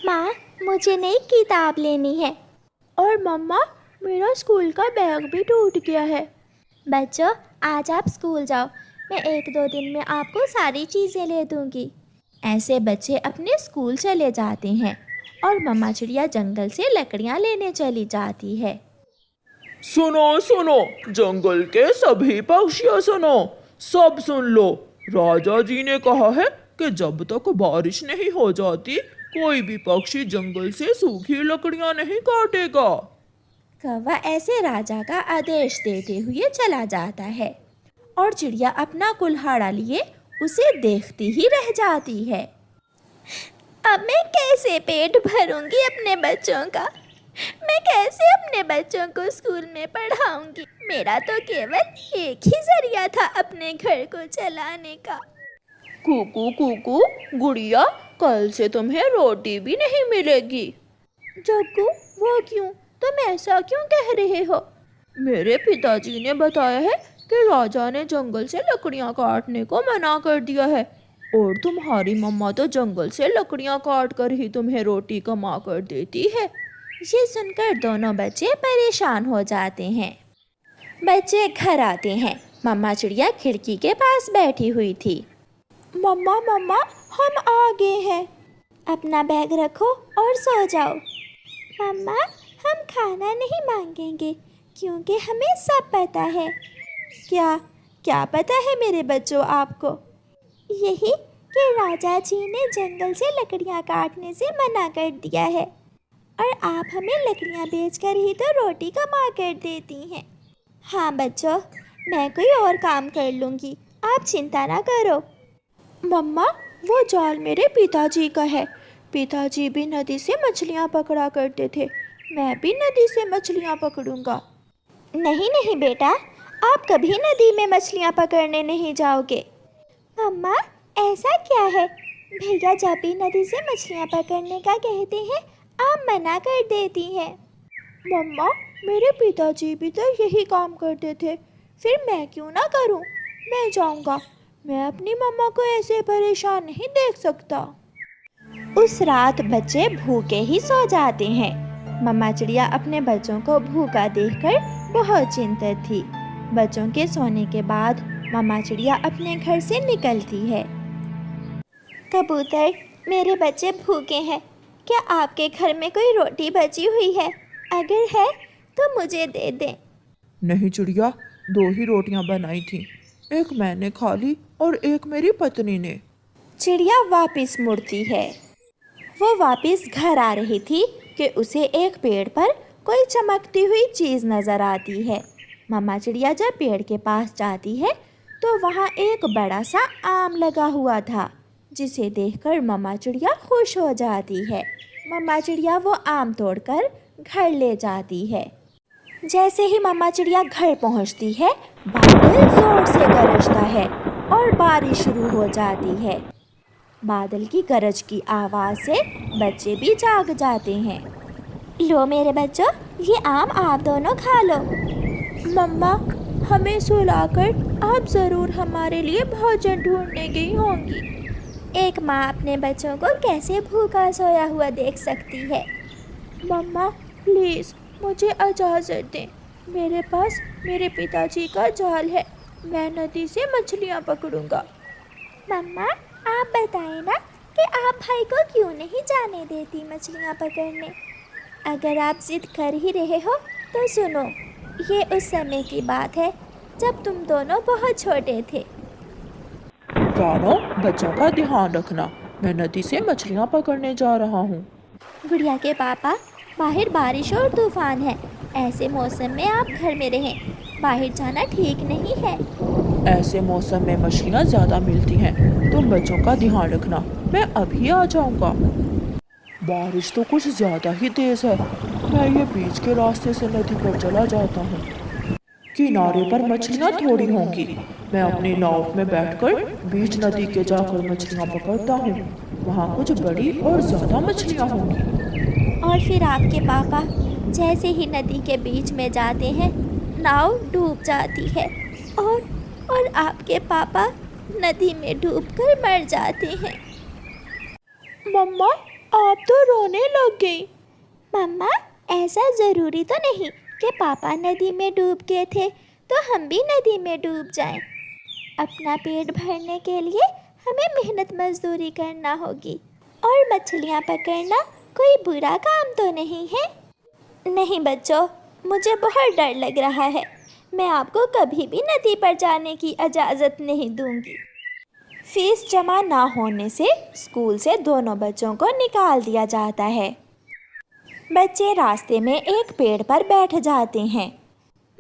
माँ, मुझे नई किताब लेनी है। और मम्मा, मेरा स्कूल का बैग भी टूट गया है। बच्चों, आज आप स्कूल जाओ, मैं 1-2 दिन में आपको सारी चीज़ें ले दूँगी। ऐसे बच्चे अपने स्कूल चले जाते हैं और मम्मा चिड़िया जंगल से लकड़ियाँ लेने चली जाती है। सुनो सुनो, जंगल के सभी पक्षियों सुनो, सब सुन लो। राजा जी ने कहा है कि जब तक बारिश नहीं हो जाती कोई भी पक्षी जंगल से सूखी लकड़ियां नहीं काटेगा। कौवा ऐसे राजा का आदेश देते हुए चला जाता है और चिड़िया अपना कुल्हाड़ा लिए उसे देखती ही रह जाती है। अब मैं कैसे पेट भरूंगी अपने बच्चों का? मैं कैसे अपने बच्चों को स्कूल में पढ़ाऊंगी? मेरा तो केवल एक ही जरिया था अपने घर को चलाने का। कुकू कुकू, गुड़िया, कल से तुम्हें रोटी भी नहीं मिलेगी। जग्गू, वो क्यों? तुम ऐसा क्यों कह रहे हो? मेरे पिताजी ने बताया है कि राजा ने जंगल से लकड़ियां काटने को मना कर दिया है और तुम्हारी मम्मा तो जंगल से लकड़ियां काट कर ही तुम्हें रोटी कमा कर देती है। ये सुनकर दोनों बच्चे परेशान हो जाते हैं। बच्चे घर आते हैं। मम्मा चिड़िया खिड़की के पास बैठी हुई थी। मम्मा मम्मा, हम आ गए हैं। अपना बैग रखो और सो जाओ। मम्मा, हम खाना नहीं मांगेंगे क्योंकि हमें सब पता है। क्या क्या पता है मेरे बच्चों आपको? यही कि राजा जी ने जंगल से लकड़ियाँ काटने से मना कर दिया है और आप हमें लकड़ियाँ बेचकर ही तो रोटी कमा कर देती हैं। हाँ बच्चों, मैं कोई और काम कर लूँगी, आप चिंता ना करो। मम्मा, वो जाल मेरे पिताजी का है। पिताजी भी नदी से मछलियाँ पकड़ा करते थे। मैं भी नदी से मछलियाँ पकड़ूंगा। नहीं नहीं बेटा, आप कभी नदी में मछलियाँ पकड़ने नहीं जाओगे। मम्मा, ऐसा क्या है? भैया जब भी नदी से मछलियाँ पकड़ने का कहते हैं आप मना कर देती हैं। मम्मा, मेरे पिताजी भी तो यही काम करते थे, फिर मैं क्यों ना करूं? मैं जाऊंगा। मैं अपनी मम्मा को ऐसे परेशान नहीं देख सकता। उस रात बच्चे भूखे ही सो जाते हैं। मम्मा चिड़िया अपने बच्चों को भूखा देखकर बहुत चिंतित थी। बच्चों के सोने के बाद मम्मा चिड़िया अपने घर से निकलती है। कबूतर, मेरे बच्चे भूखे हैं, क्या आपके घर में कोई रोटी बची हुई है? अगर है तो मुझे दे दें। नहीं चिड़िया, 2 ही रोटियां बनाई थी, एक मैंने खा ली और एक मेरी पत्नी ने। चिड़िया वापस मुड़ती है। वो वापस घर आ रही थी कि उसे एक पेड़ पर कोई चमकती हुई चीज़ नज़र आती है। मम्मा चिड़िया जब पेड़ के पास जाती है तो वहाँ एक बड़ा सा आम लगा हुआ था, जिसे देखकर मम्मा चिड़िया खुश हो जाती है। मम्मा चिड़िया वो आम तोड़कर घर ले जाती है। जैसे ही मम्मा चिड़िया घर पहुँचती है, बादल जोर से गरजता है और बारिश शुरू हो जाती है। बादल की गरज की आवाज़ से बच्चे भी जाग जाते हैं। लो मेरे बच्चों, ये आम आप दोनों खा लो। मम्मा, हमें सुलाकर आप ज़रूर हमारे लिए भोजन ढूंढने गई होंगी। एक माँ अपने बच्चों को कैसे भूखा सोया हुआ देख सकती है? मम्मा, प्लीज़ मुझे इजाज़त दें। मेरे पास मेरे पिताजी का जाल है, मैं नदी से मछलियाँ पकड़ूंगा। मम्मा, आप बताएं ना कि आप भाई को क्यों नहीं जाने देती मछलियाँ पकड़ने? अगर आप जिद कर ही रहे हो तो सुनो, ये उस समय की बात है जब तुम दोनों बहुत छोटे थे। जानो, बच्चों का ध्यान रखना, मैं नदी से मछलियाँ पकड़ने जा रहा हूँ। गुड़िया के पापा, बाहर बारिश और तूफान है, ऐसे मौसम में आप घर में रहें, बाहर जाना ठीक नहीं है। ऐसे मौसम में मछलियाँ ज़्यादा मिलती हैं, तुम बच्चों का ध्यान रखना, मैं अभी आ जाऊँगा। बारिश तो कुछ ज़्यादा ही तेज़ है, मैं ये बीच के रास्ते से नदी पर चला जाता हूँ। किनारे पर मछलियाँ थोड़ी होंगी, मैं अपनी नाव में बैठकर बीच नदी के जाकर मछलियाँ पकड़ता हूँ, वहाँ कुछ बड़ी और ज़्यादा मछलियाँ होंगी। और फिर आपके पापा जैसे ही नदी के बीच में जाते हैं, नाव डूब जाती है और आपके पापा नदी में डूबकर मर जाते हैं। मम्मा, आप तो रोने लग गई। मम्मा, ऐसा ज़रूरी तो नहीं कि पापा नदी में डूब गए थे तो हम भी नदी में डूब जाएं। अपना पेट भरने के लिए हमें मेहनत मजदूरी करना होगी और मछलियाँ पकड़ना कोई बुरा काम तो नहीं है। नहीं बच्चों, मुझे बहुत डर लग रहा है। मैं आपको कभी भी नदी पर जाने की इजाज़त नहीं दूंगी। फीस जमा ना होने से स्कूल से दोनों बच्चों को निकाल दिया जाता है। बच्चे रास्ते में एक पेड़ पर बैठ जाते हैं।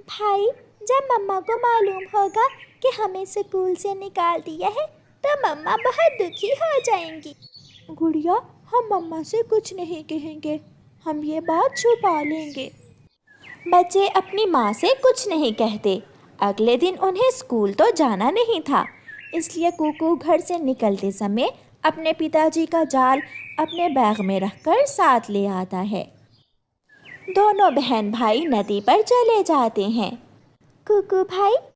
भाई, जब मम्मा को मालूम होगा कि हमें स्कूल से निकाल दिया है तो मम्मा बहुत दुखी हो जाएंगी। गुड़िया, हम मम्मा से कुछ नहीं कहेंगे, हम ये बात छुपा लेंगे। बच्चे अपनी माँ से कुछ नहीं कहते। अगले दिन उन्हें स्कूल तो जाना नहीं था, इसलिए कुकू घर से निकलते समय अपने पिताजी का जाल अपने बैग में रखकर साथ ले आता है। दोनों बहन भाई नदी पर चले जाते हैं। कुकू भाई,